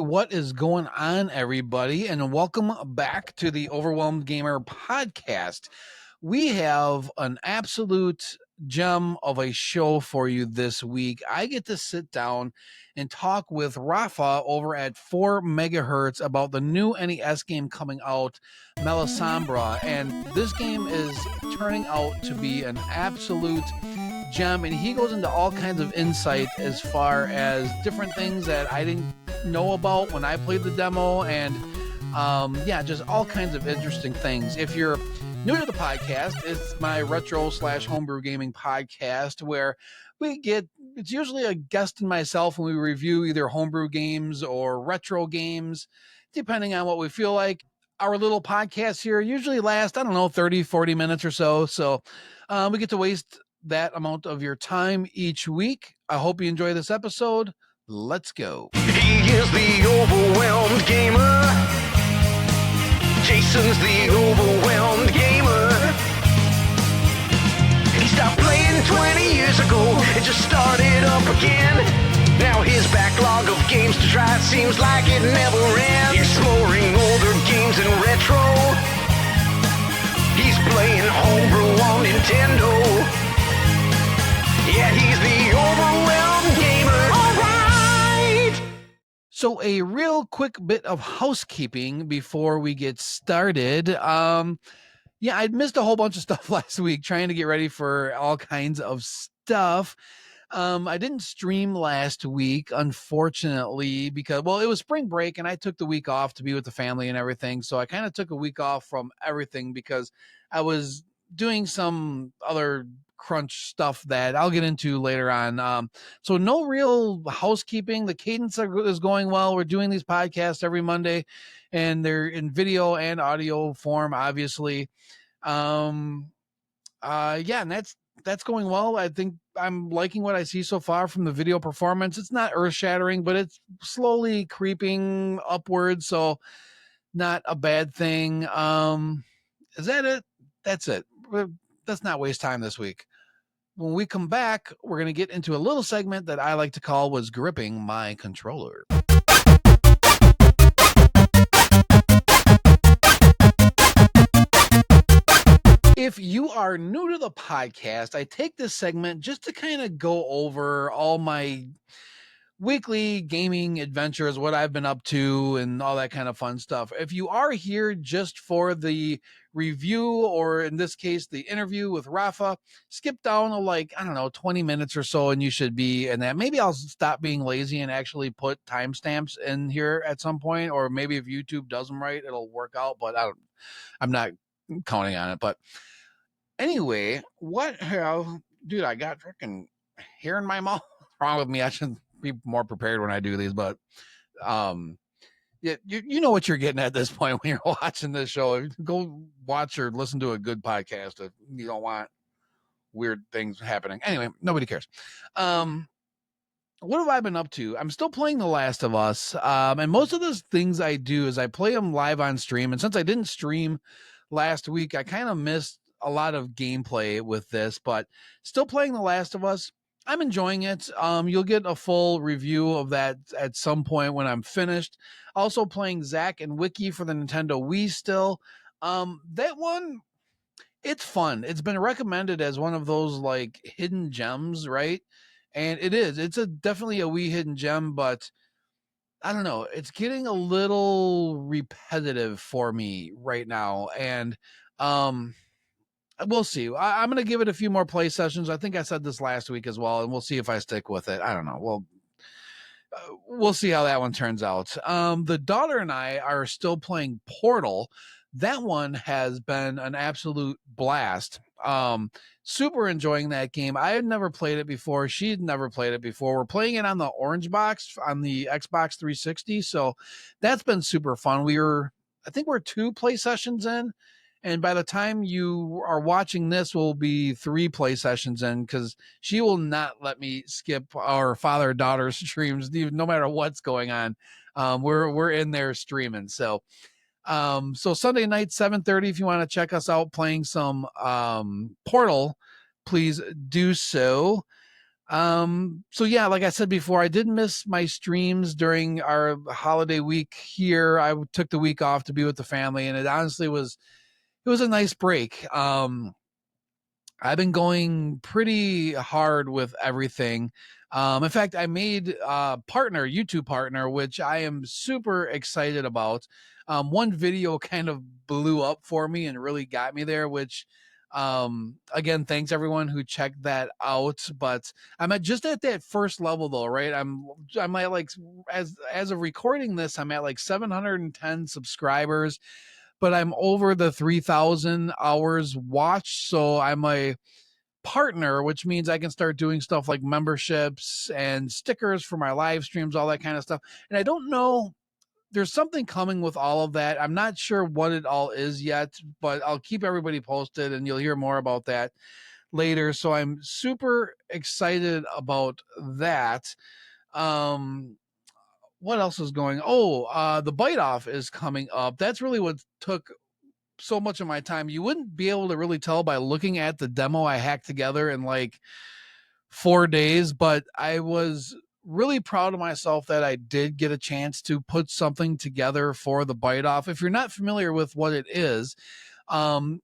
what is going on, everybody, and welcome back to the Overwhelmed Gamer podcast. We have an absolute gem of a show for you this week. I get to sit down and talk with Rafa over at 4 Megahertz about the new NES game coming out, Malasombra, and this game is turning out to be an absolute gem, and he goes into all kinds of insight as far as different things that I didn't know about when I played the demo, and just all kinds of interesting things. If you're new to the podcast, it's my retro / homebrew gaming podcast where it's usually a guest and myself, and we review either homebrew games or retro games, depending on what we feel like. Our little podcast here usually lasts, 30, 40 minutes or so. So we get to waste that amount of your time each week. I hope you enjoy this episode. Let's go. He is the overwhelmed gamer. Jason's the overwhelmed gamer. He stopped playing 20 years ago and just started up again. Now his backlog of games to try seems like it never ends. Exploring older games and retro. He's playing homebrew on Nintendo. Yeah, he's the overwhelmed gamer. All right. So a real quick bit of housekeeping before we get started. I'd missed a whole bunch of stuff last week trying to get ready for all kinds of stuff. I didn't stream last week, unfortunately, because, it was spring break and I took the week off to be with the family and everything. So I kind of took a week off from everything because I was doing some other crunch stuff that I'll get into later on. So no real housekeeping. The cadence is going well. We're doing these podcasts every Monday and they're in video and audio form, obviously. And that's going well. I think I'm liking what I see so far from the video performance. It's not earth shattering, but it's slowly creeping upwards. So not a bad thing. Is that it? That's it. Let's not waste time this week. When we come back, we're going to get into a little segment that I like to call was gripping my controller. If you are new to the podcast, I take this segment just to kind of go over all my weekly gaming adventures, what I've been up to and all that kind of fun stuff. If you are here just for the review, or in this case, the interview with Rafa, skip down to 20 minutes or so and you should be in that. Maybe I'll stop being lazy and actually put timestamps in here at some point, or maybe if YouTube does them right, it'll work out, but I'm not counting on it. But anyway, dude, I got freaking hair in my mouth. What's wrong with me? I should be more prepared when I do these, but you know what you're getting at this point when you're watching this show. Go watch or listen to a good podcast if you don't want weird things happening. Anyway, nobody cares. What have I been up to? I'm still playing The Last of Us, and most of those things I do is I play them live on stream, and since I didn't stream last week, I kind of missed a lot of gameplay with this, but still playing The Last of Us. I'm enjoying it. You'll get a full review of that at some point when I'm finished. Also playing Zack and Wiki for the Nintendo Wii still. That one, it's fun. It's been recommended as one of those like hidden gems, right? And it is. It's definitely a Wii hidden gem, but I don't know. It's getting a little repetitive for me right now. And we'll see. I'm going to give it a few more play sessions. I think I said this last week as well, and we'll see if I stick with it. I don't know. We'll see how that one turns out. The daughter and I are still playing Portal. That one has been an absolute blast. Super enjoying that game. I had never played it before. She had never played it before. We're playing it on the orange box on the Xbox 360. So that's been super fun. I think we're 2 play sessions in. And by the time you are watching this, will be 3 play sessions in, because she will not let me skip our father-daughter streams, no matter what's going on. We're in there streaming. So Sunday night, 7:30, if you want to check us out playing some Portal, please do so. So yeah, like I said before, I did miss my streams during our holiday week here. I took the week off to be with the family, and it honestly was a nice break. I've been going pretty hard with everything. In fact, I made a partner, YouTube partner, which I am super excited about. One video kind of blew up for me and really got me there, which again, thanks everyone who checked that out. But I'm just at that first level though, right? I'm at like as of recording this, I'm at like 710 subscribers, but I'm over the 3,000 hours watched. So I'm a partner, which means I can start doing stuff like memberships and stickers for my live streams, all that kind of stuff. And I don't know, there's something coming with all of that. I'm not sure what it all is yet, but I'll keep everybody posted and you'll hear more about that later. So I'm super excited about that. Um, what else is going? Oh, the bite off is coming up. That's really what took so much of my time. You wouldn't be able to really tell by looking at the demo I hacked together in like 4 days, but I was really proud of myself that I did get a chance to put something together for the bite off. If you're not familiar with what it is a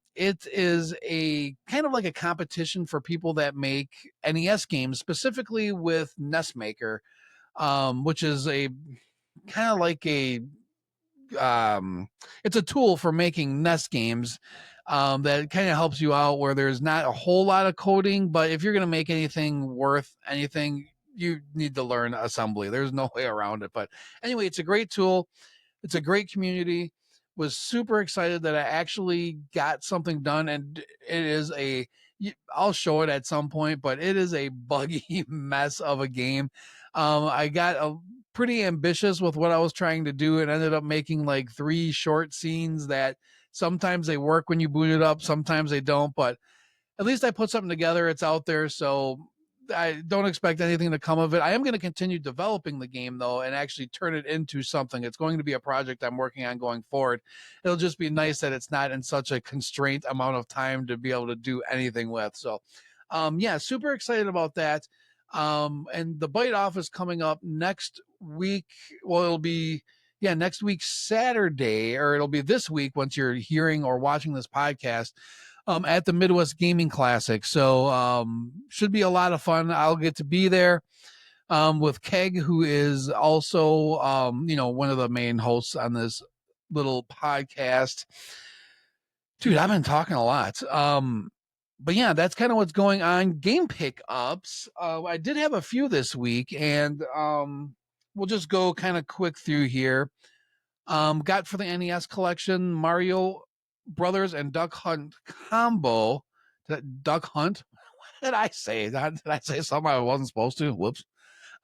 kind of like a competition for people that make NES games, specifically with NES Maker, which is a kind of like a it's a tool for making NES games that kind of helps you out where there's not a whole lot of coding, but if you're going to make anything worth anything, you need to learn assembly. There's no way around it. But anyway, it's a great tool. It's a great community. Was super excited that I actually got something done, and it is a. I'll show it at some point, but it is a buggy mess of a game. I got a pretty ambitious with what I was trying to do and ended up making like 3 short scenes that sometimes they work when you boot it up, sometimes they don't, but at least I put something together. It's out there, so I don't expect anything to come of it. I am going to continue developing the game though and actually turn it into something. It's going to be a project I'm working on going forward. It'll just be nice that it's not in such a constrained amount of time to be able to do anything with. So, yeah, super excited about that. And the bite off is coming up next week. Well, it'll be next week Saturday, or it'll be this week once you're hearing or watching this podcast, at the Midwest Gaming Classic. So should be a lot of fun. I'll get to be there with Keg, who is also one of the main hosts on this little podcast. Dude, I've been talking a lot. But yeah, that's kind of what's going on. Game pickups. I did have a few this week, and we'll just go kind of quick through here. Got for the NES collection Mario Brothers and Duck Hunt combo. Duck Hunt? What did I say? Did I say something I wasn't supposed to? Whoops.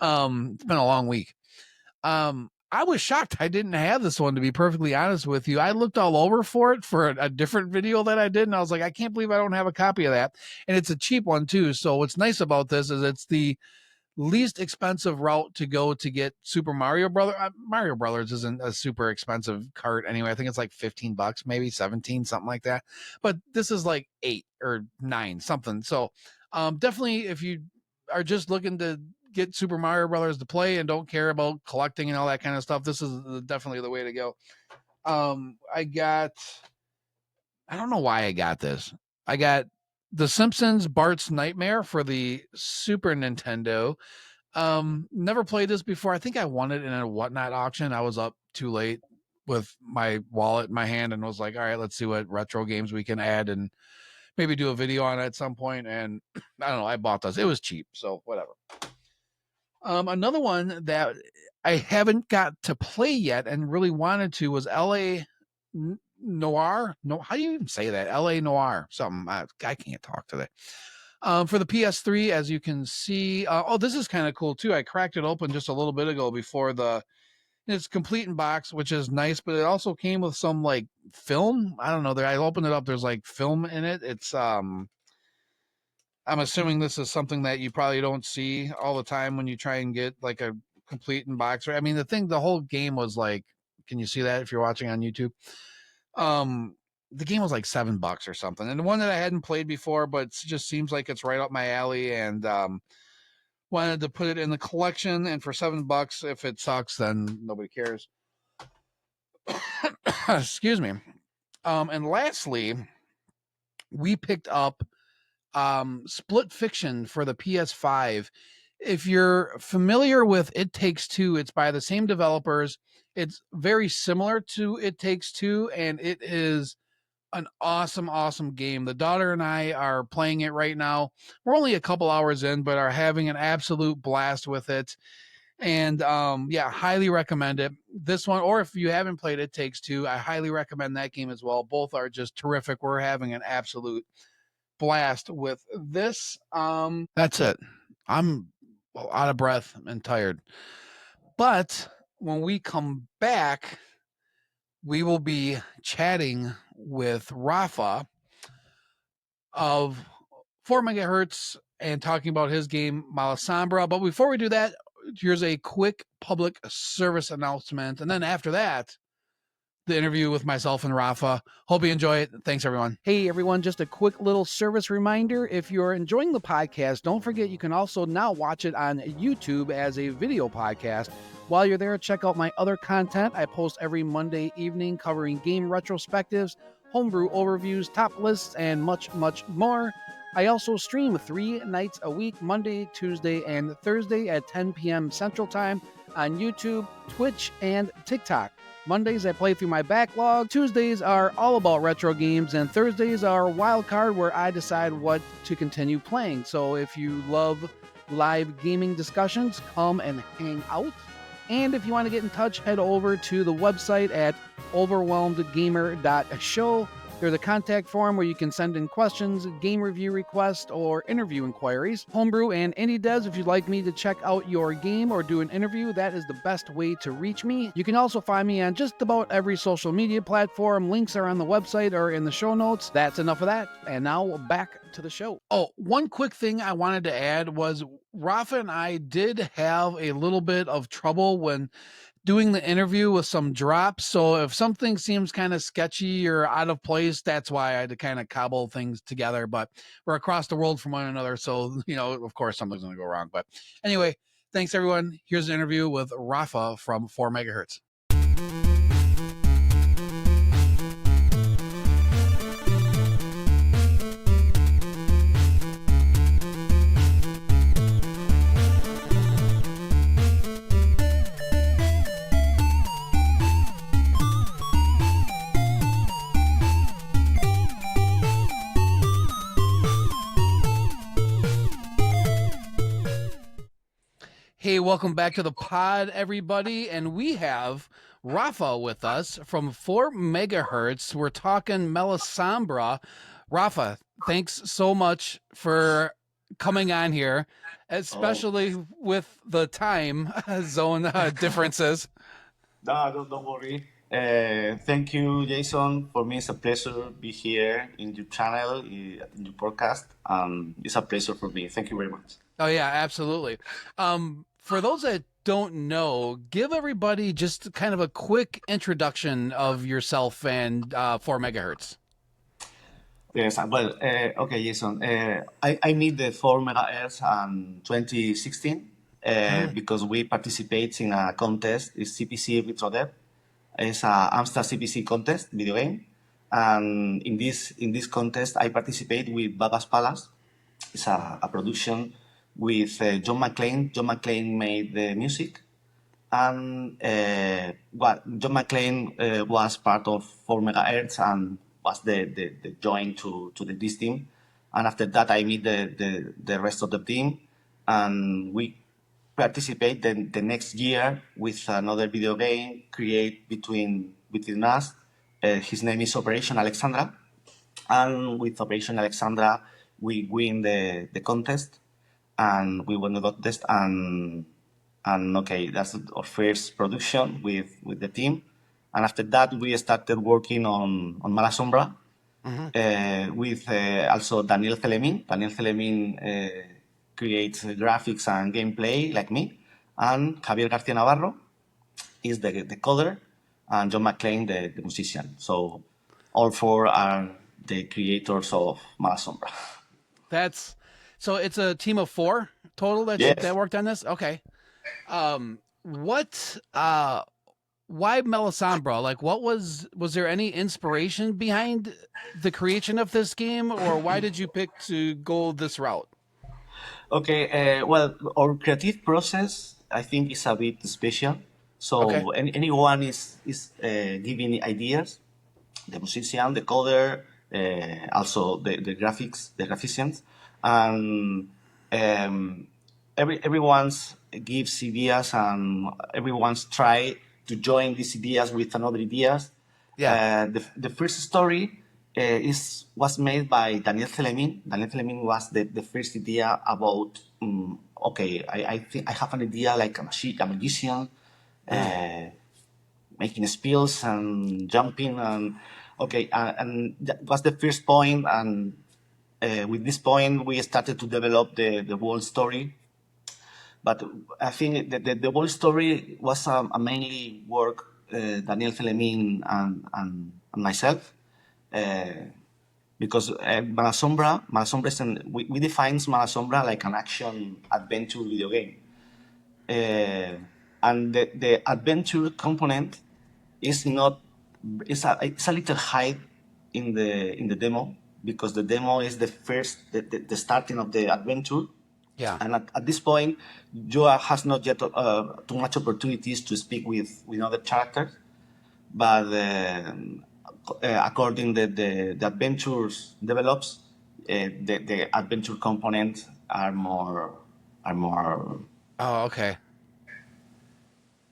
It's been a long week. I was shocked I didn't have this one, to be perfectly honest with you. I looked all over for it for a different video that I did, and I was like, I can't believe I don't have a copy of that. And it's a cheap one too. So what's nice about this is it's the least expensive route to go to get Super Mario Brothers. Mario Brothers isn't a super expensive cart anyway. I think it's like $15, maybe 17, something like that. But this is like 8 or 9, something. So definitely, if you are just looking to get Super Mario Brothers to play and don't care about collecting and all that kind of stuff, this is definitely the way to go. I don't know why I got this. I got The Simpsons Bart's Nightmare for the Super Nintendo. Never played this before. I think I won it in a Whatnot auction. I was up too late with my wallet in my hand and was like, all right, let's see what retro games we can add and maybe do a video on it at some point. And I don't know, I bought this. It was cheap, so whatever. Another one that I haven't got to play yet and really wanted to was LA Noir. No, how do you even say that? LA Noir. Something. I can't talk today. For the PS3, as you can see, this is kind of cool too. I cracked it open just a little bit ago before it's complete in box, which is nice, but it also came with some like film. I don't know. I opened it up. There's like film in it. It's I'm assuming this is something that you probably don't see all the time when you try and get like a complete in box. I mean, the whole game was like, can you see that if you're watching on YouTube? The game was like $7 or something, and the one that I hadn't played before, but it just seems like it's right up my alley. And wanted to put it in the collection, and for $7, if it sucks, then nobody cares. Excuse me. And lastly, we picked up Split Fiction for the PS5. If you're familiar with It Takes Two, it's by the same developers. It's very similar to It Takes Two, and it is an awesome game. The daughter and I are playing it right now. We're only a couple hours in, but are having an absolute blast with it. And yeah, highly recommend it. This one, or if you haven't played It Takes Two, I highly recommend that game as well. Both are just terrific. We're having an absolute blast with this. That's it. I'm out of breath and tired. But when we come back, we will be chatting with Rafa of 4 megahertz and talking about his game Malasombra. But before we do that, here's a quick public service announcement. And then after that, the interview with myself and Rafa. Hope you enjoy it. Thanks, everyone. Hey, everyone. Just a quick little service reminder. If you're enjoying the podcast, don't forget you can also now watch it on YouTube as a video podcast. While you're there, check out my other content. I post every Monday evening covering game retrospectives, homebrew overviews, top lists, and much more. I also stream 3 nights a week, Monday, Tuesday, and Thursday at 10 p.m. Central Time on YouTube, Twitch, and TikTok. Mondays, I play through my backlog. Tuesdays are all about retro games, and Thursdays are wild card where I decide what to continue playing. So if you love live gaming discussions, come and hang out. And if you want to get in touch, head over to the website at overwhelmedgamer.show. There's a contact form where you can send in questions, game review requests, or interview inquiries. Homebrew and Indie Devs, if you'd like me to check out your game or do an interview, that is the best way to reach me. You can also find me on just about every social media platform. Links are on the website or in the show notes. That's enough of that. And now back to the show. Oh, one quick thing I wanted to add was Rafa and I did have a little bit of trouble when doing the interview with some drops. So if something seems kind of sketchy or out of place, that's why I had to kind of cobble things together. But we're across the world from one another. So, of course, something's going to go wrong. But anyway, thanks, everyone. Here's an interview with Rafa from 4 megahertz. Hey, welcome back to the pod, everybody. And we have Rafa with us from 4 megahertz. We're talking Malasombra. Rafa, thanks so much for coming on here, especially with the time zone differences. No, don't worry. Thank you, Jason. For me, it's a pleasure to be here in your channel, in your podcast. It's a pleasure for me. Thank you very much. Oh, yeah, absolutely. For those that don't know, give everybody just kind of a quick introduction of yourself and 4 megahertz. Yes, well, okay, Jason. I made the 4 megahertz in 2016 because we participate in a contest. It's CPC Retro Dev. It's a Amstrad CPC contest video game, and in this contest, I participate with Baba's Palace. It's a production with John McClane. John McClane made the music, and John McClane was part of 4 megahertz and was the join to this team. And after that, I meet the rest of the team, and we participate the next year with another video game create between us. His name is Operation Alexandra, and with Operation Alexandra, we win the contest. And we won the contest, and okay, that's our first production with the team. And after that, we started working on Malasombra with also Daniel Celemin. Daniel Celemin creates graphics and gameplay like me, and Javier García Navarro is the coder, and John McClane the musician. So all four are the creators of Malasombra. So it's a team of 4 total that Yes. worked on this? Okay. What why Malasombra? Like what was there any inspiration behind the creation of this game, or why did you pick to go this route? Okay. Well, our creative process, I think, is a bit special. Okay. So anyone is giving ideas, the musician, the coder, also the graphics, the graphicians, and um, everyone's gives ideas, and everyone's try to join these ideas with another ideas. Yeah. The first story is was made by Daniel Telemin. Daniel Telemin was the first idea about. Okay, I think I have an idea like a magician. Uh, Making spills and jumping and okay and that was the first point, and with this point we started to develop the whole story. But I think that the whole story was a mainly work Daniel Felemin and myself, because Malasombra is we define Malasombra like an action adventure video game, and the adventure component is not it's a little high in the demo, because the demo is the first the starting of the adventure, Yeah. and at this point Joa has not yet too much opportunities to speak with other characters, but according the adventures develops, the adventure components are more Oh, okay.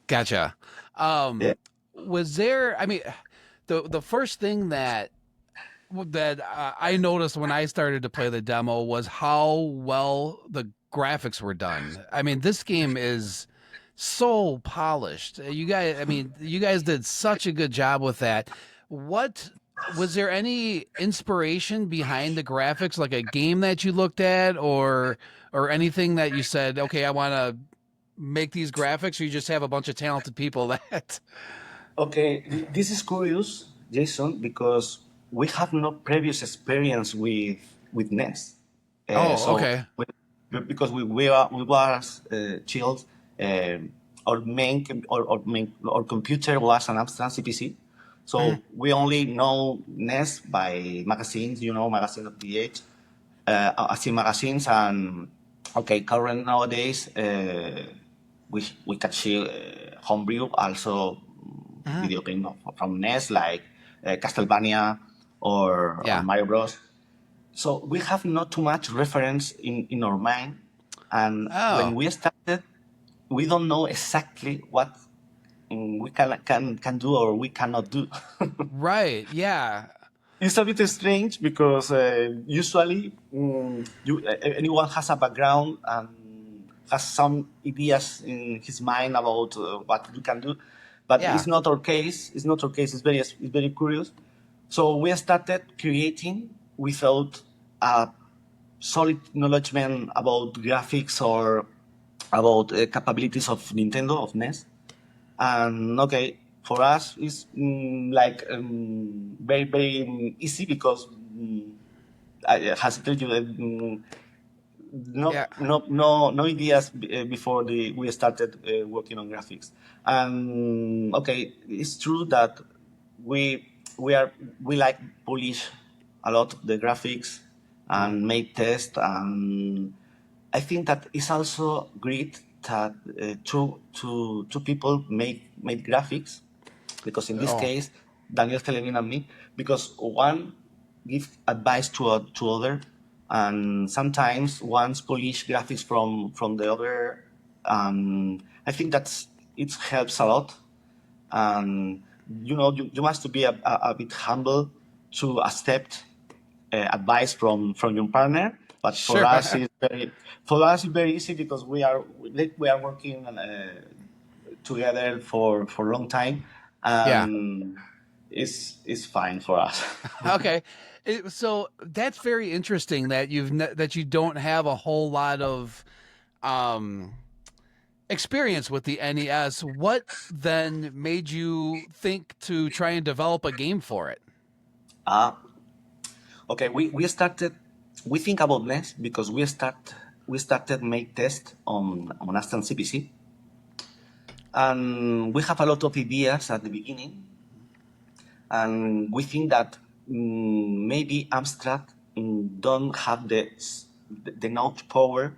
Gotcha. yeah. Was there? I mean, the first thing that I noticed when I started to play the demo was how well the graphics were done. I mean, this game is so polished. You guys, I mean, you guys did such a good job with that. What was there any inspiration behind the graphics, like a game that you looked at, or anything that you said, okay, I want to make these graphics, or you just have a bunch of talented people that? Okay, this is curious, Jason, because we have no previous experience with NES. Oh, okay. Because we was chilled, our computer was an Amstrad CPC, Mhm. so we only know NES by magazines, magazine of the age, I see magazines, and okay, current nowadays we can see homebrew also, Mhm. video game from NES like Castlevania or Yeah. Mario Bros. So we have not too much reference in our mind, and when Oh, we started, we don't know exactly what we can do or we cannot do. right. Yeah. It's a bit strange because usually anyone has a background and has some ideas in his mind about what you can do, but Yeah. it's not our case. It's not our case. It's very curious. So we started creating without a solid knowledge about graphics or about capabilities of Nintendo of NES. And okay, for us it's like very easy because I has to tell you that Yeah. no ideas before we started working on graphics. And okay, it's true that we we like polish a lot the graphics Mhm. and make tests, and I think that it's also great that two people make graphics, because in this Oh, case Daniel Telemin and me, because one give advice to other, and sometimes one's polish graphics from the other. I think that's it helps a lot, and you must be a bit humble to accept advice from your partner. But sure. for us it's very easy because we are working together for a long time, Yeah. and it's fine for us. Okay. So that's very interesting that that you don't have a whole lot of um experience with the NES. What then made you think to try and develop a game for it? uh, okay, we started we think about NES because we start we started make test on Aston CPC, and we have a lot of ideas at the beginning, and we think that maybe Amstrad don't have the knowledge power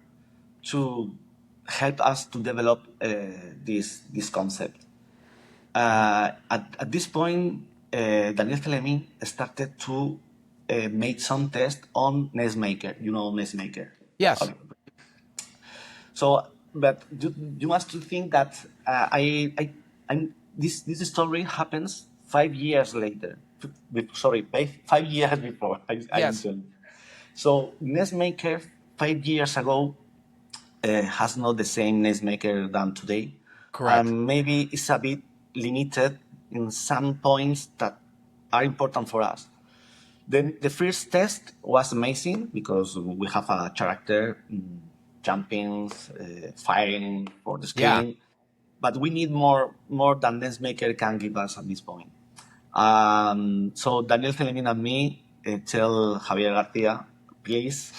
to help us to develop this concept. At this point, Daniel Telemin started to make some tests on NES Maker. You know NES Maker? Yes. Okay. So, but you must think that this story happens 5 years later. Sorry, 5 years before. Yes. So NES Maker 5 years ago has not the same NES Maker than today. Correct. Maybe it's a bit limited in some points that are important for us. Then the first test was amazing because we have a character jumping, firing for the screen. Yeah. But we need more than NES Maker can give us at this point. So Daniel Telemin and me tell Javier Garcia, please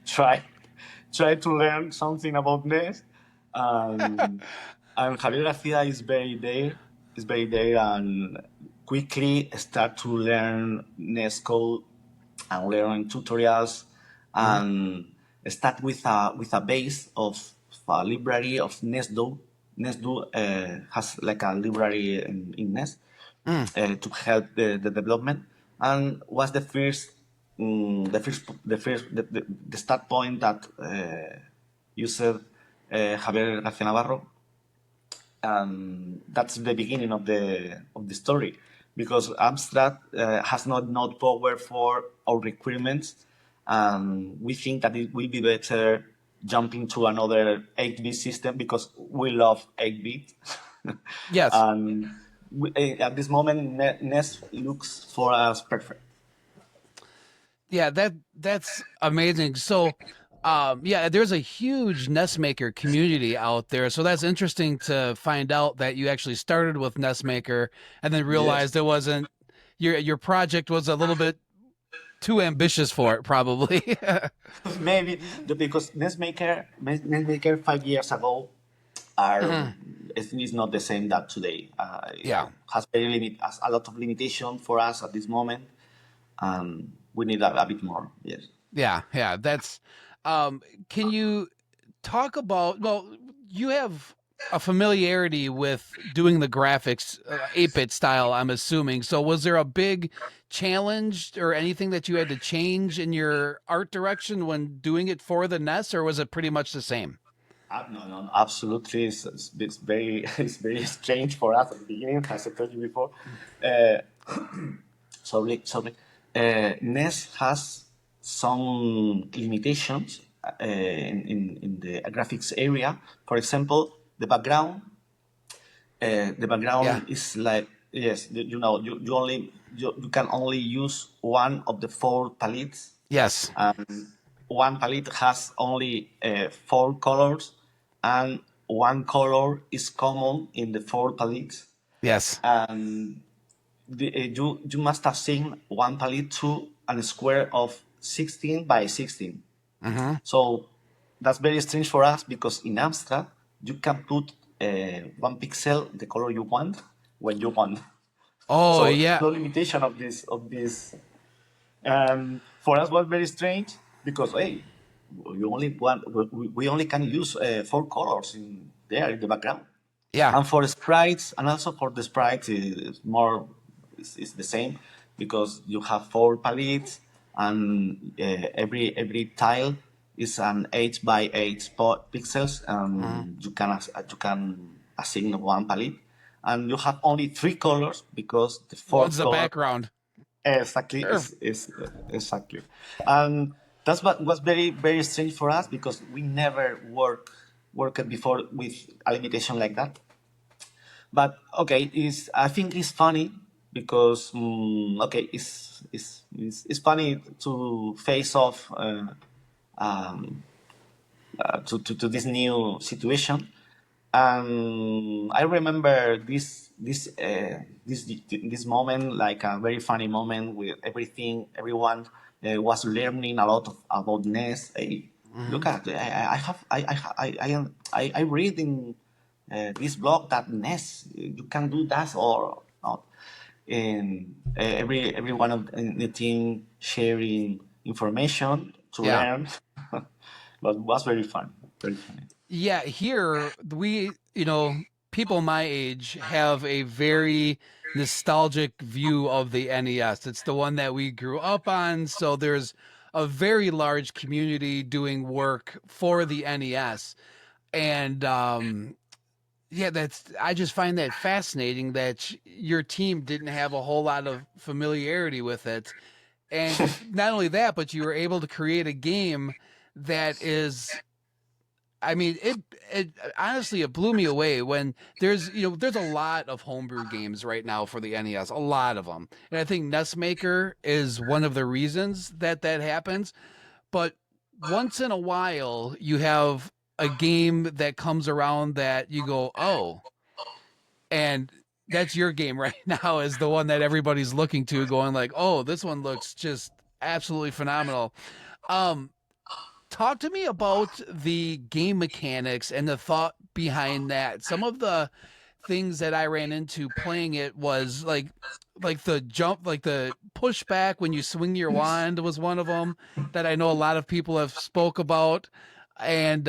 try to learn something about NES. And Javier Garcia is very there and quickly start to learn NES code and learn tutorials and start with a base of a library of NES-DO. NES-DO has like a library in NES to help the development, and was the start point that used Javier García Navarro, and that's the beginning of the story, because Amstrad has not power for our requirements, and we think that it will be better jumping to another 8-bit system because we love 8-bit. Yes. And at this moment, NES looks for us perfect. Yeah, that's amazing. So, yeah, there's a huge NES Maker community out there. So that's interesting to find out that you actually started with NES Maker and then realized it wasn't your project was a little bit too ambitious for it, probably. Maybe because NES Maker 5 years ago is not the same that today. Yeah. Has a lot of limitation for us at this moment. We need a bit more. Yes. Yeah. That's. Can you talk about? Well, you have a familiarity with doing the graphics 8-bit style, I'm assuming. So was there a big challenge or anything that you had to change in your art direction when doing it for the NES, or was it pretty much the same? No, absolutely. It's very it's very strange for us at the beginning, as I told you before. Sorry. NES has some limitations in the graphics area. For example, the background. Is like, yes, you can only use one of the 4 palettes. Yes. One palette has only 4 colors, and one color is common in the 4 palettes. Yes. And you must assign one palette to a square of 16 by 16. So that's very strange for us because in Amstrad you can put 1 pixel the color you want when you want. Oh, so yeah. no limitation of this. For us was very strange because we only can use 4 colors in the background. Yeah. And for sprites, and also for the sprites, it's the same because you have 4 palettes, and every tile is an 8 by 8 pixels, and you can assign one palette, and you have only 3 colors because the 4th One's the background. Exactly, Sure. exactly, and that's what was very very strange for us because we never worked before with a limitation like that. But okay, I think it's funny because it's funny to face off to this new situation. And I remember this moment like a very funny moment with everyone was learning a lot about NES. Look at I have I read in this blog that NES you can do that or not, and every one of in the team sharing information to Yeah. learn, but it was very fun, very funny. Yeah, here we, people my age have a very nostalgic view of the NES. It's the one that we grew up on, so there's a very large community doing work for the NES. And yeah, I just find that fascinating that your team didn't have a whole lot of familiarity with it. And not only that, but you were able to create a game that is, I mean, it honestly it blew me away when there's a lot of homebrew games right now for the NES, a lot of them, and I think NES Maker is one of the reasons that happens. But once in a while, you have a game that comes around that you go, oh, and that's your game right now is the one that everybody's looking to, going like, oh, this one looks just absolutely phenomenal. Um, Talk to me about the game mechanics and the thought behind that. Some of the things that I ran into playing it was like the jump, like the pushback when you swing your wand was one of them that I know a lot of people have spoke about, and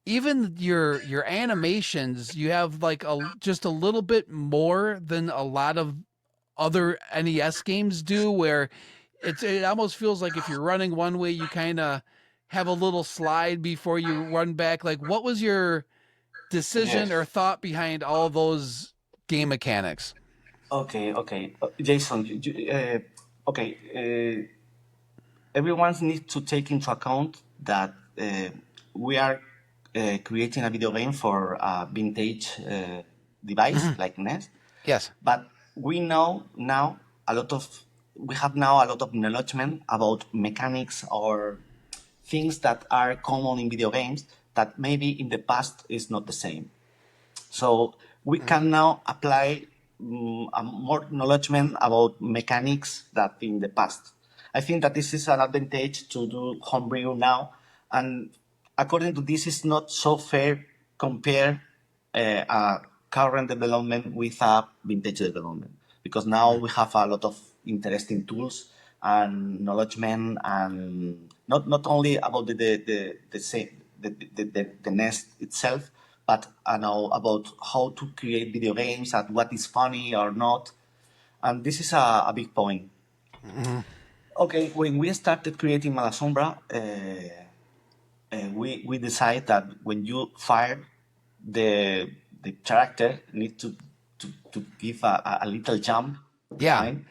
even your animations, you have like just a little bit more than a lot of other NES games do, where it almost feels like if you're running one way, you kind of have a little slide before you run back. Like, what was your decision or Yes. thought behind all those game mechanics? Okay. Okay. Jason. Okay. Everyone needs to take into account that we are creating a video game for a vintage device Mhm. like NES, Yes. but we know now a lot of we have now a lot of acknowledgement about mechanics or things that are common in video games that maybe in the past is not the same. So we Mhm. can now apply a more acknowledgement about mechanics that in the past. I think that this is an advantage to do homebrew now, and according to this, it's not so fair compare a current development with a vintage development because now we have a lot of interesting tools and acknowledgement and not only about the same the nest itself, but I know about how to create video games and what is funny or not. And this is a big point. Mhm. Okay, when we started creating Malasombra, we decide that when you fire the character need to give a little jump, Yeah. right?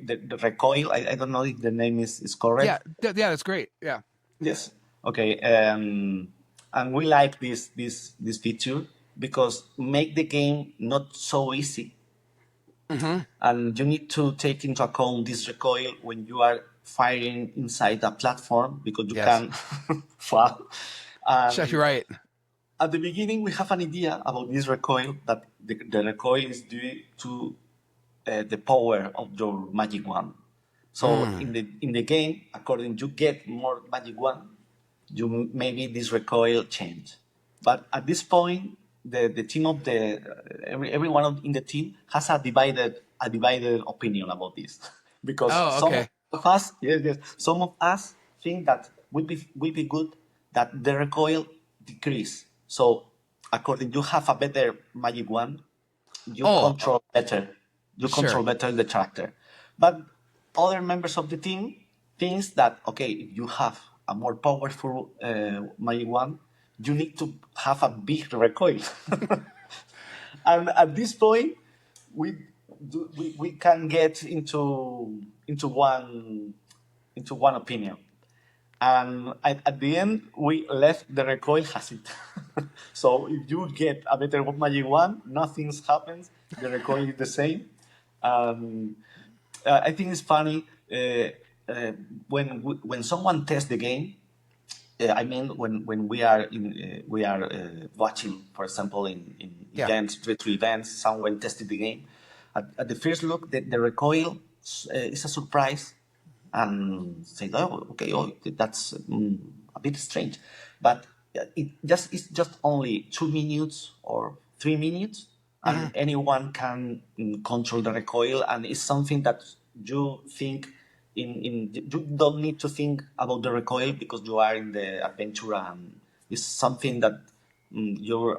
The recoil. I don't know if the name is Yeah. correct. Yeah. That's great. Yeah. Yes. Okay. And we like this feature because make the game not so easy, Hmm. and you need to take into account this recoil when you are firing inside a platform because you Yes. can fall. You're And right. at the beginning, we have an idea about this recoil that the recoil is due to the power of your magic wand. So Mm. in the game, according you get more magic wand, you maybe this recoil change. But at this point, the team of the everyone in the team has a divided opinion about this because Oh, some okay. of us some of us think that would be good that the recoil decrease. So according you have a better magic wand, you Oh, control better. You sure. control better the character. But other members of the team thinks that okay, if you have a more powerful magic wand, you need to have a big recoil. And at this point, we we can get into one opinion. And at the end, we left the recoil as it. So if you get a better magic one, nothing happens. The recoil is the same. Um, I think it's funny when someone tests the game. I mean, when we are watching, for example, in Yeah. events, retro events, someone tested the game. At the first look, the recoil is a surprise, and say, oh, okay, oh, that's a bit strange, but it's just only 2 minutes or 3 minutes, and anyone can control the recoil, and it's something that you think you don't need to think about the recoil because you are in the adventure, and it's something that you're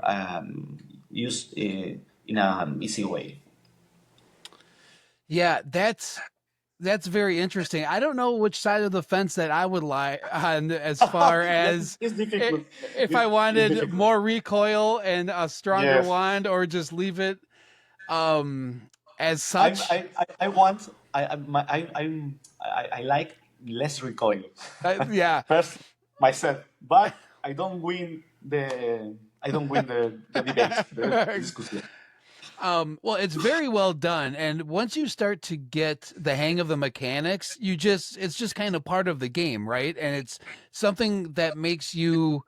use in an easy way. Yeah, that's very interesting. I don't know which side of the fence that I would lie on as far Yes, as it's difficult. if I It's wanted difficult. more recoil and a stronger Yes. wand or just leave it um as I'm, such. I want I like less recoil. Yeah. First myself, but I don't win the debate, the discussion. Well, it's very well done, and once you start to get the hang of the mechanics, it's just kind of part of the game, right? And it's something that makes you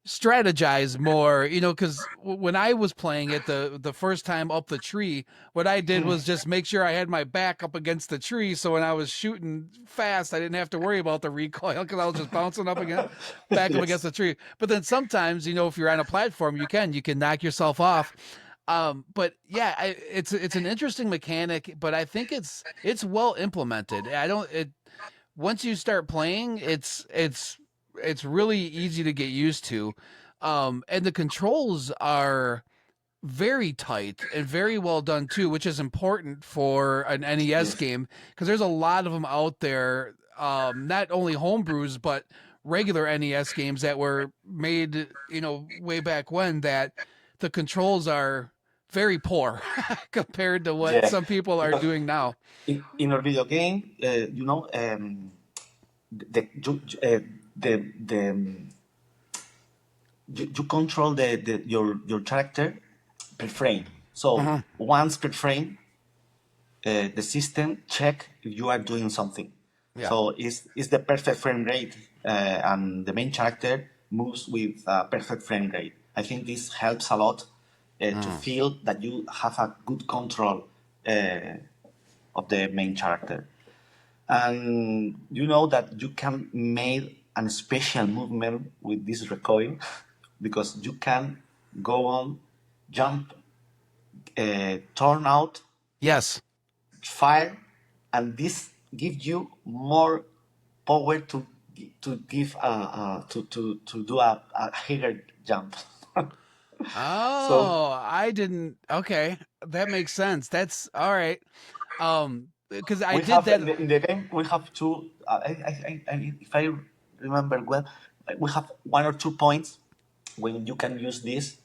strategize more, because when I was playing it the first time up the tree, what I did was just make sure I had my back up against the tree, so when I was shooting fast, I didn't have to worry about the recoil because I was just bouncing back up against Yes. the tree. But then sometimes, if you're on a platform, you can knock yourself off. But yeah, it's an interesting mechanic, but I think it's well implemented. I don't it Once you start playing, it's really easy to get used to. And the controls are very tight and very well done too, which is important for an NES Yes. game because there's a lot of them out there. Not only homebrews, but regular NES games that were made, way back when, that the controls are very poor compared to what Yeah. some people are Because doing now. in a video game, the you control your character per frame. So Uh-huh. once per frame, the system check if you are doing something. Yeah. So it's the perfect frame rate, and the main character moves with perfect frame rate. I think this helps a lot to feel that you have a good control uh, of the main character. And you know that you can make a special movement with this recoil because you can go on, jump, turn out, Yes. fire, and this gives you more power to give to do a higher jump. So Oh, I didn't. Okay, that makes sense. That's all right. Because I we did have that. in the game we have two. If I remember well, we have 1 or 2 points when you can use this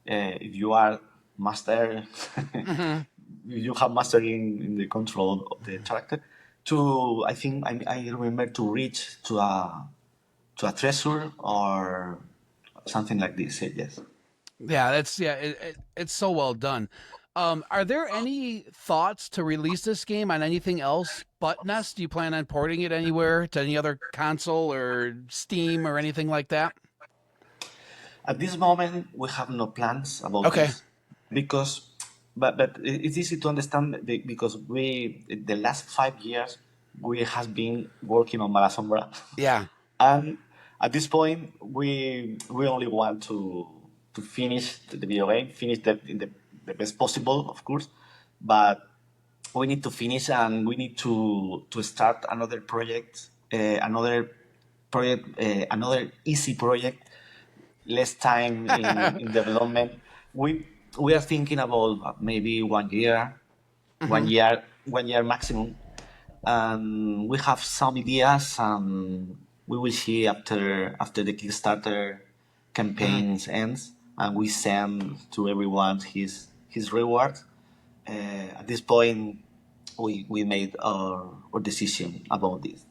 if you are master. Mhm. You have mastery in the control of the character. To I think I remember to reach to a treasure or something like this. Yes. Yeah, it's so well done. Are there any thoughts to release this game on anything else but NES? Do you plan on porting it anywhere to any other console or Steam or anything like that? At this moment, we have no plans about Okay. this because, but it's easy to understand because we the last 5 years we has been working on Malasombra, Yeah. and at this point we only want to finish the video game, finish that in the best possible, of course, but we need to finish and we need to start another project, another easy project, less time in development. We are thinking about maybe 1 year, Hmm. 1 year maximum, and we have some ideas. And we will see after the Kickstarter Hmm. campaigns ends, and we send to everyone his reward. At this point, we made our decision about this.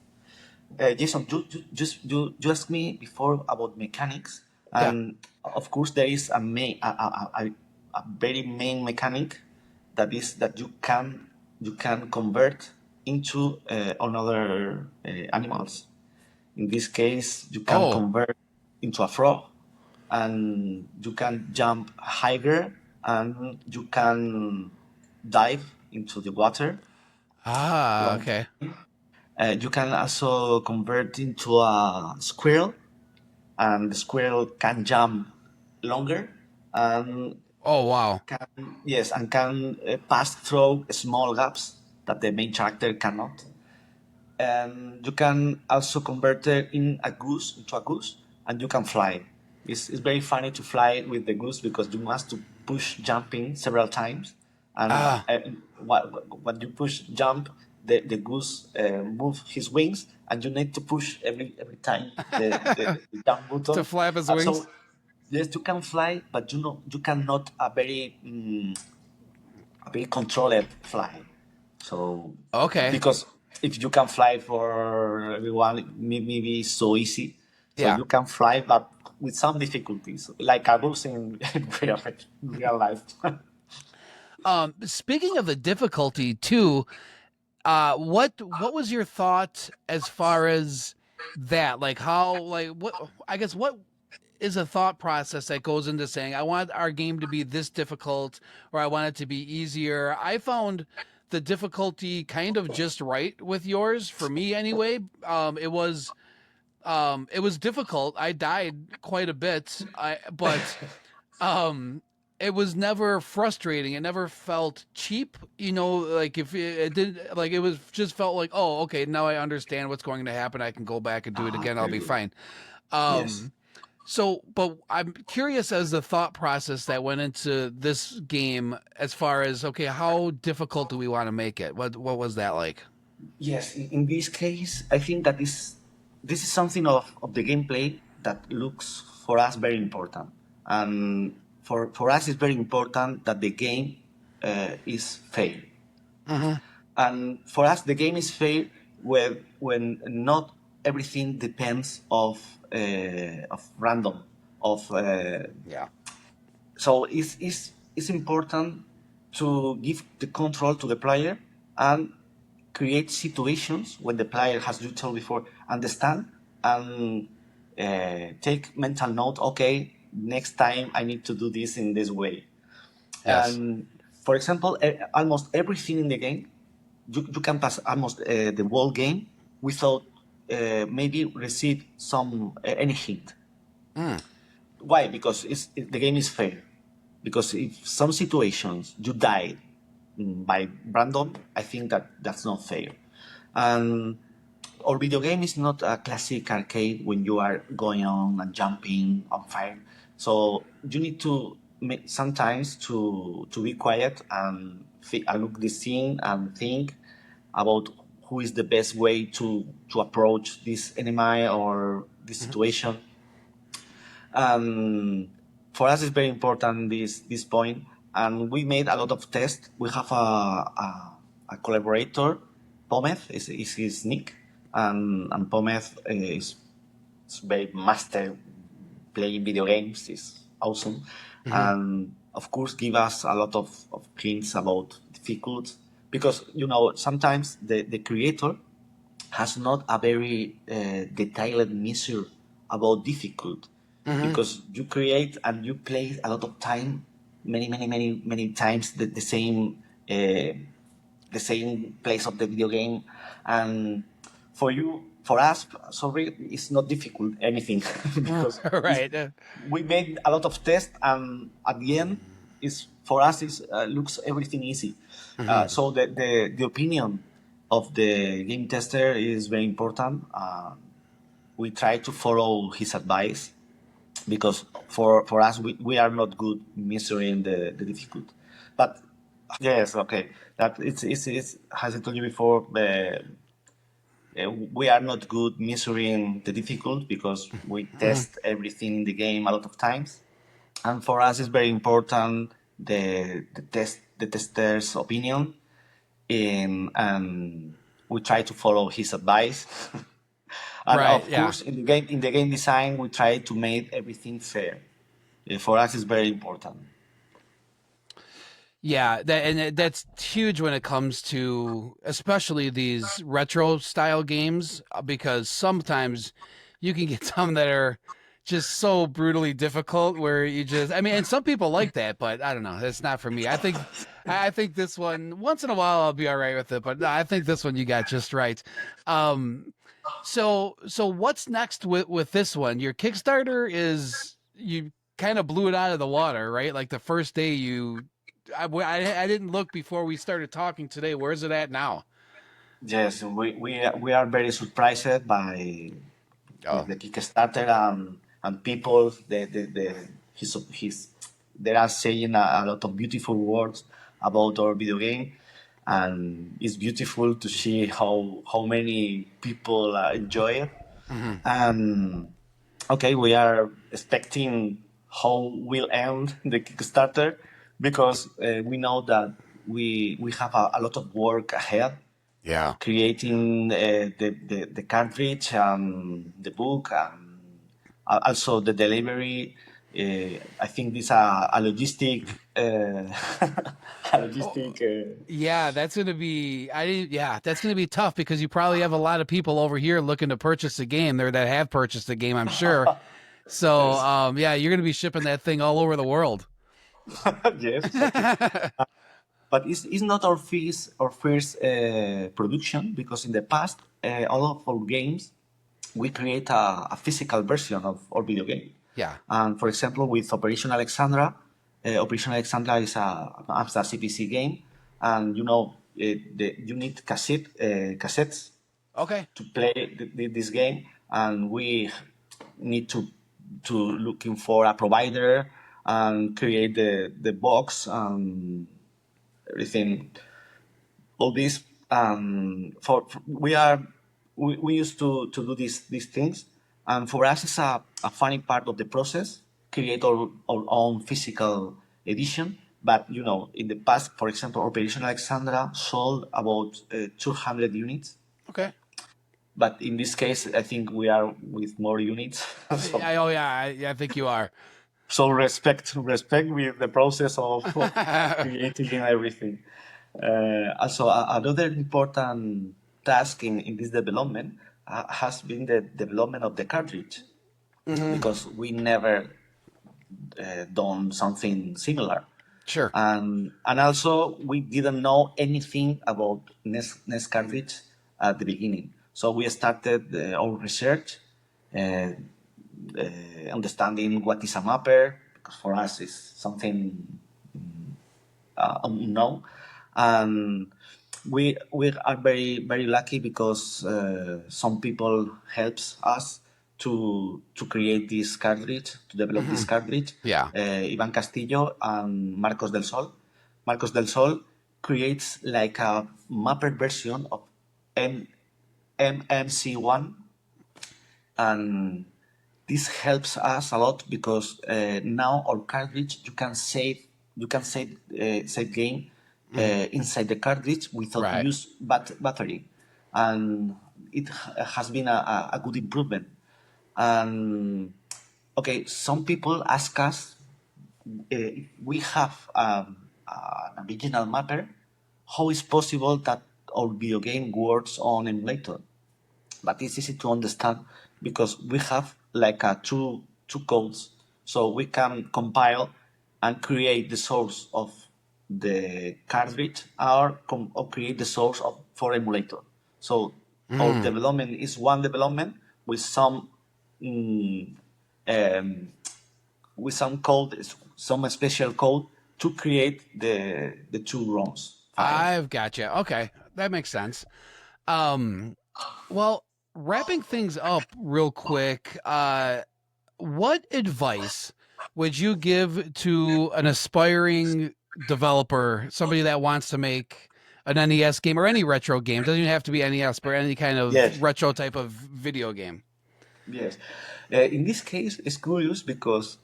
Jason, you asked me before about mechanics, Yeah. and of course there is a very main mechanic that is that you can convert into another animals. In this case, you can Oh. convert into a frog, and you can jump higher, and you can dive into the water Ah. long. Okay. You can also convert into a squirrel, and the squirrel can jump longer and Oh wow. can pass through small gaps that the main character cannot. And you can also convert it into a goose, and you can fly. It's very funny to fly with the goose because you must to push jumping several times, and Ah, when you push jump, the goose move his wings, and you need to push every time the jump to button. flap his So wings. yes, you can fly, but you cannot a very controlled fly. So Okay. because if you can fly for everyone, maybe it's so easy. So Yeah. you can fly, but with some difficulties, like I was in real life. Speaking of the difficulty too, what was your thought as far as that? Like how like what I guess what is a thought process that goes into saying I want our game to be this difficult or I want it to be easier. I found the difficulty kind of just right with yours for me anyway. It was difficult. I died quite a bit. But um it was never frustrating. It never felt cheap, you know, like if it did, like it was just felt like, oh, okay, now I understand what's going to happen. I can go back and do it again. I'll Very be good. fine. Yes. um so, but I'm curious as the thought process that went into this game as far as, okay, how difficult do we want to make it? What was that like? Yes, in this case, I think that this is something of the gameplay that looks for us very important. And for us, it's very important that the game is fair. Mm-hmm. And for us, the game is fair when not everything depends of random of Yeah. so it's important to give the control to the player and create situations when the player, as you told before, understand and take mental note. Okay, next time I need to do this in this way. Yes. And for example, almost everything in the game, you can pass almost the whole game without maybe receive any hint. Mm. Why? Because the game is fair. Because if some situations you die by random, I think that that's not fair. And our video game is not a classic arcade when you are going on and jumping on fire. So you need to sometimes to be quiet and look the scene and think about who is the best way to approach this enemy or this Mm-hmm. situation. For us, it's very important this point, and we made a lot of tests. We have a collaborator, Pometh is his nick, and Pometh is very master playing video games. Is awesome, Mm-hmm. and of course give us a lot of hints about difficult because sometimes the creator has not a very detailed measure about difficult Mm-hmm. because you create and you play a lot of time many times the same place of the video game and for us sorry it's not difficult anything because Right. we made a lot of tests and at the end is for us is looks everything easy Mm-hmm. so the opinion of the game tester is very important we try to follow his advice because for us we are not good measuring the difficult but yes okay that it's as I told you before we are not good measuring the difficult because we Mm-hmm. test everything in the game a lot of times and for us it's very important the tester's opinion and we try to follow his advice and Right. of Yeah. course in the game design we try to make everything fair. For us it's very important. Yeah, that's huge when it comes to especially these retro style games because sometimes you can get some that are just so brutally difficult where you just I mean and some people like that but I don't know, that's not for me. I think I think this one, once in a while, I'll be all right with it, but no, I think this one you got just right. Um, so what's next with this one? Your Kickstarter is you kind of blew it out of the water, right? Like the first day I didn't look before we started talking today. Where's it at now? Yes, we are very surprised by with Oh, the Kickstarter and people his they are saying a lot of beautiful words about our video game, and it's beautiful to see how many people enjoy it. hmm. And okay, we are expecting how will end the Kickstarter because we know that we have a lot of work ahead Yeah. creating the cartridge and the book and also the delivery. I think this a logistic a logistic. Yeah, that's gonna be I didn't yeah, that's gonna be tough because you probably have a lot of people over here looking to purchase a game there that have purchased the game, I'm sure. So Yes, yeah, you're gonna be shipping that thing all over the world. yes, exactly. But it's not our first production because in the past all of our games we create a physical version of our video game. Yeah. And for example, with Operation Alexandra is a CPC game, and you need cassettes Okay. to play this game, and we need to looking for a provider and create the box and everything all this we used to do these things, and for us it's a funny part of the process create our own physical edition. But in the past, for example, Operation Alexandra sold about 200 units, Okay. but in this case I think we are with more units. so Oh yeah, I think you are. so respect with the process of creating everything. Also, another important task in this development has been the development of the cartridge Hmm. because we never done something similar, Sure. and also we didn't know anything about NES cartridge at the beginning. So we started our research, uh, understanding what is a mapper, because for us it's something unknown, and we are very lucky because some people helps us to create this cartridge, to develop Hmm. this cartridge. Yeah. Ivan Castillo and Marcos del Sol. Marcos del Sol creates like a mapped version of M- MMC1, and this helps us a lot because now our cartridge you can save game Hmm. inside the cartridge without Right. use battery, and it has been a good improvement. And okay, some people ask us if we have an original mapper, how is possible that our video game works on emulator? But it's easy to understand because we have like two codes, so we can compile and create the source of the cartridge, or create the source of for emulator. So our Mm. development is one development with some mm, um, with some code, some special code to create the two ROMs file. I've got you. Okay, that makes sense. Um, well, wrapping things up real quick. What advice would you give to an aspiring developer, somebody that wants to make an NES game or any retro game? Doesn't even have to be NES, but any kind of Yes. retro type of video game. Yes. In this case, it's curious because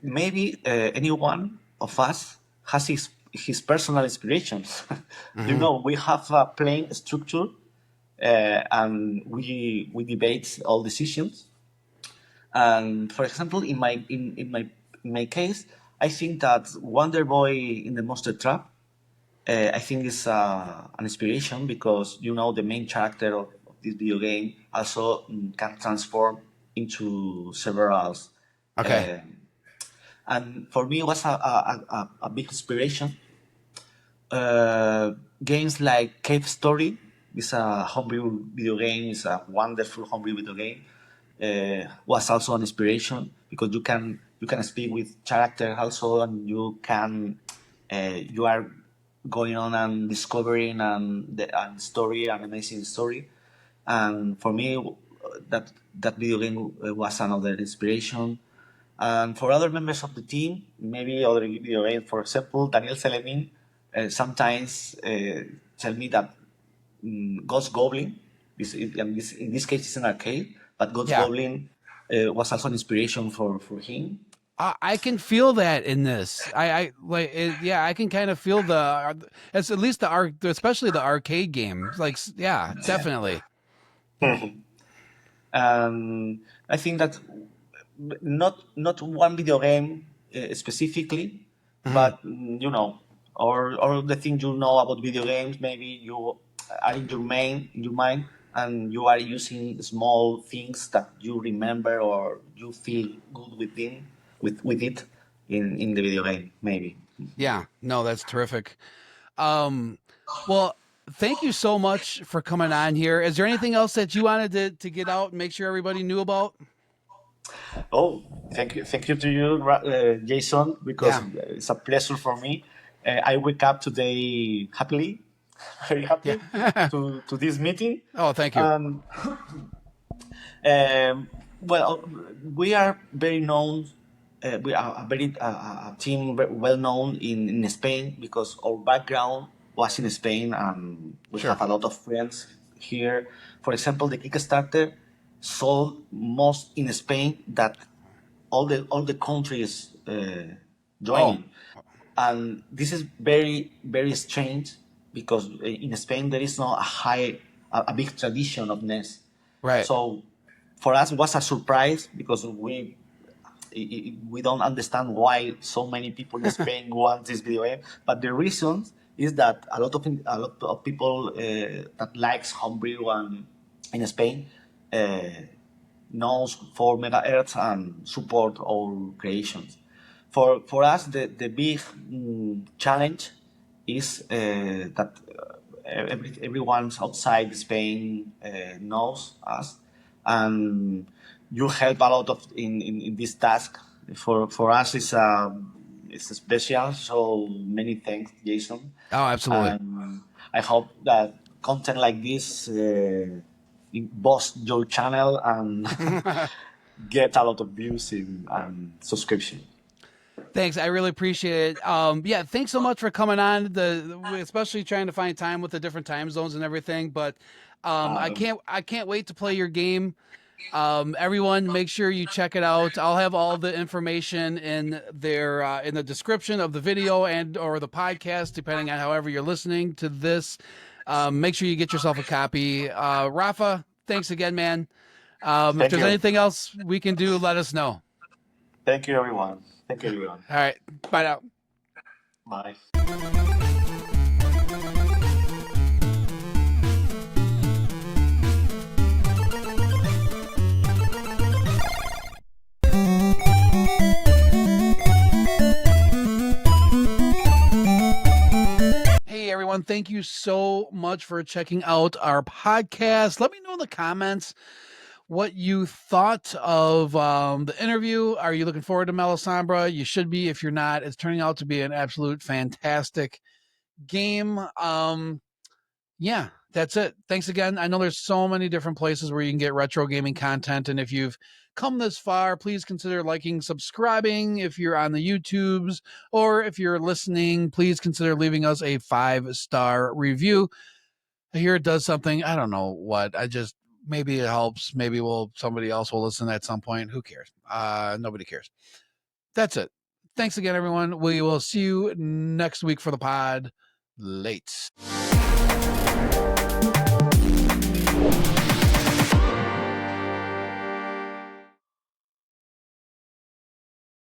maybe any one of us has his personal inspirations. Hmm. We have a plain structure, and we debate all decisions. And for example, in my case, I think that Wonder Boy in the Monster Trap, I think is an inspiration because the main character of this video game also can transform into several, Okay. uh, and for me it was a big inspiration games like Cave Story. It's a homebrew video game. It's a wonderful homebrew video game. Was also an inspiration because you can speak with character also, and you are going on and discovering and story, an amazing story. And for me, that video game was another inspiration. And for other members of the team, maybe other video games, for example, Daniel Selemin sometimes tell me that Ghost Goblin, in this case it's an arcade, but Ghost Yeah. Goblin was also an inspiration for him. I can feel that in this. I like it, yeah. I can kind of feel it's at least especially the arcade game. Like, yeah, definitely. I think that not one video game specifically, Mhm. but or the thing you know about video games. Maybe you are in your mind, and you are using small things that you remember or you feel good with it in the video game. Maybe. Yeah, no, that's terrific. Um, well, thank you so much for coming on here. Is there anything else that you wanted to get out and make sure everybody knew about? Oh, thank you to you, Jason, because Yeah, it's a pleasure for me. I wake up today happily, very happy yeah. to this meeting. Oh, thank you. Um, well, we are very known. We are a team well known in Spain because our background was in Spain, and we Sure. have a lot of friends here. For example, the Kickstarter sold most in Spain that all the countries Oh, joining, and this is very very strange because in Spain there is not a big tradition of NES. right. So for us it was a surprise because we don't understand why so many people in Spain want this video game. But the reason is that a lot of people that likes homebrew and in Spain knows 4 megahertz and support our creations. For us, the big challenge is that everyone outside Spain knows us, and you help a lot in this task. For us, it's special. So many thanks, Jason. Oh, absolutely. And I hope that content like this boost your channel and get a lot of views and subscription. Thanks. I really appreciate it. Yeah, thanks so much for coming on. Especially trying to find time with the different time zones and everything. But I can't wait to play your game. Everyone, make sure you check it out. I'll have all the information in the description of the video and or the podcast, depending on however you're listening to this. Make sure you get yourself a copy. Rafa, thanks again, man. If Thank there's you. anything else we can do, let us know. Thank you, everyone. Thank you, everyone. All right. Bye now. Bye. Hey, everyone. Thank you so much for checking out our podcast. Let me know in the comments what you thought of the interview. Are you looking forward to Malasombra? You should be. If you're not, it's turning out to be an absolute fantastic game. Yeah, that's it. Thanks again. I know there's so many different places where you can get retro gaming content. And if you've come this far, please consider liking, subscribing if you're on the YouTubes, or if you're listening, please consider leaving us a 5-star review. Here it does something. I don't know what. Maybe it helps. Maybe somebody else will listen at some point. Who cares? Nobody cares. That's it. Thanks again, everyone. We will see you next week for the pod. Late.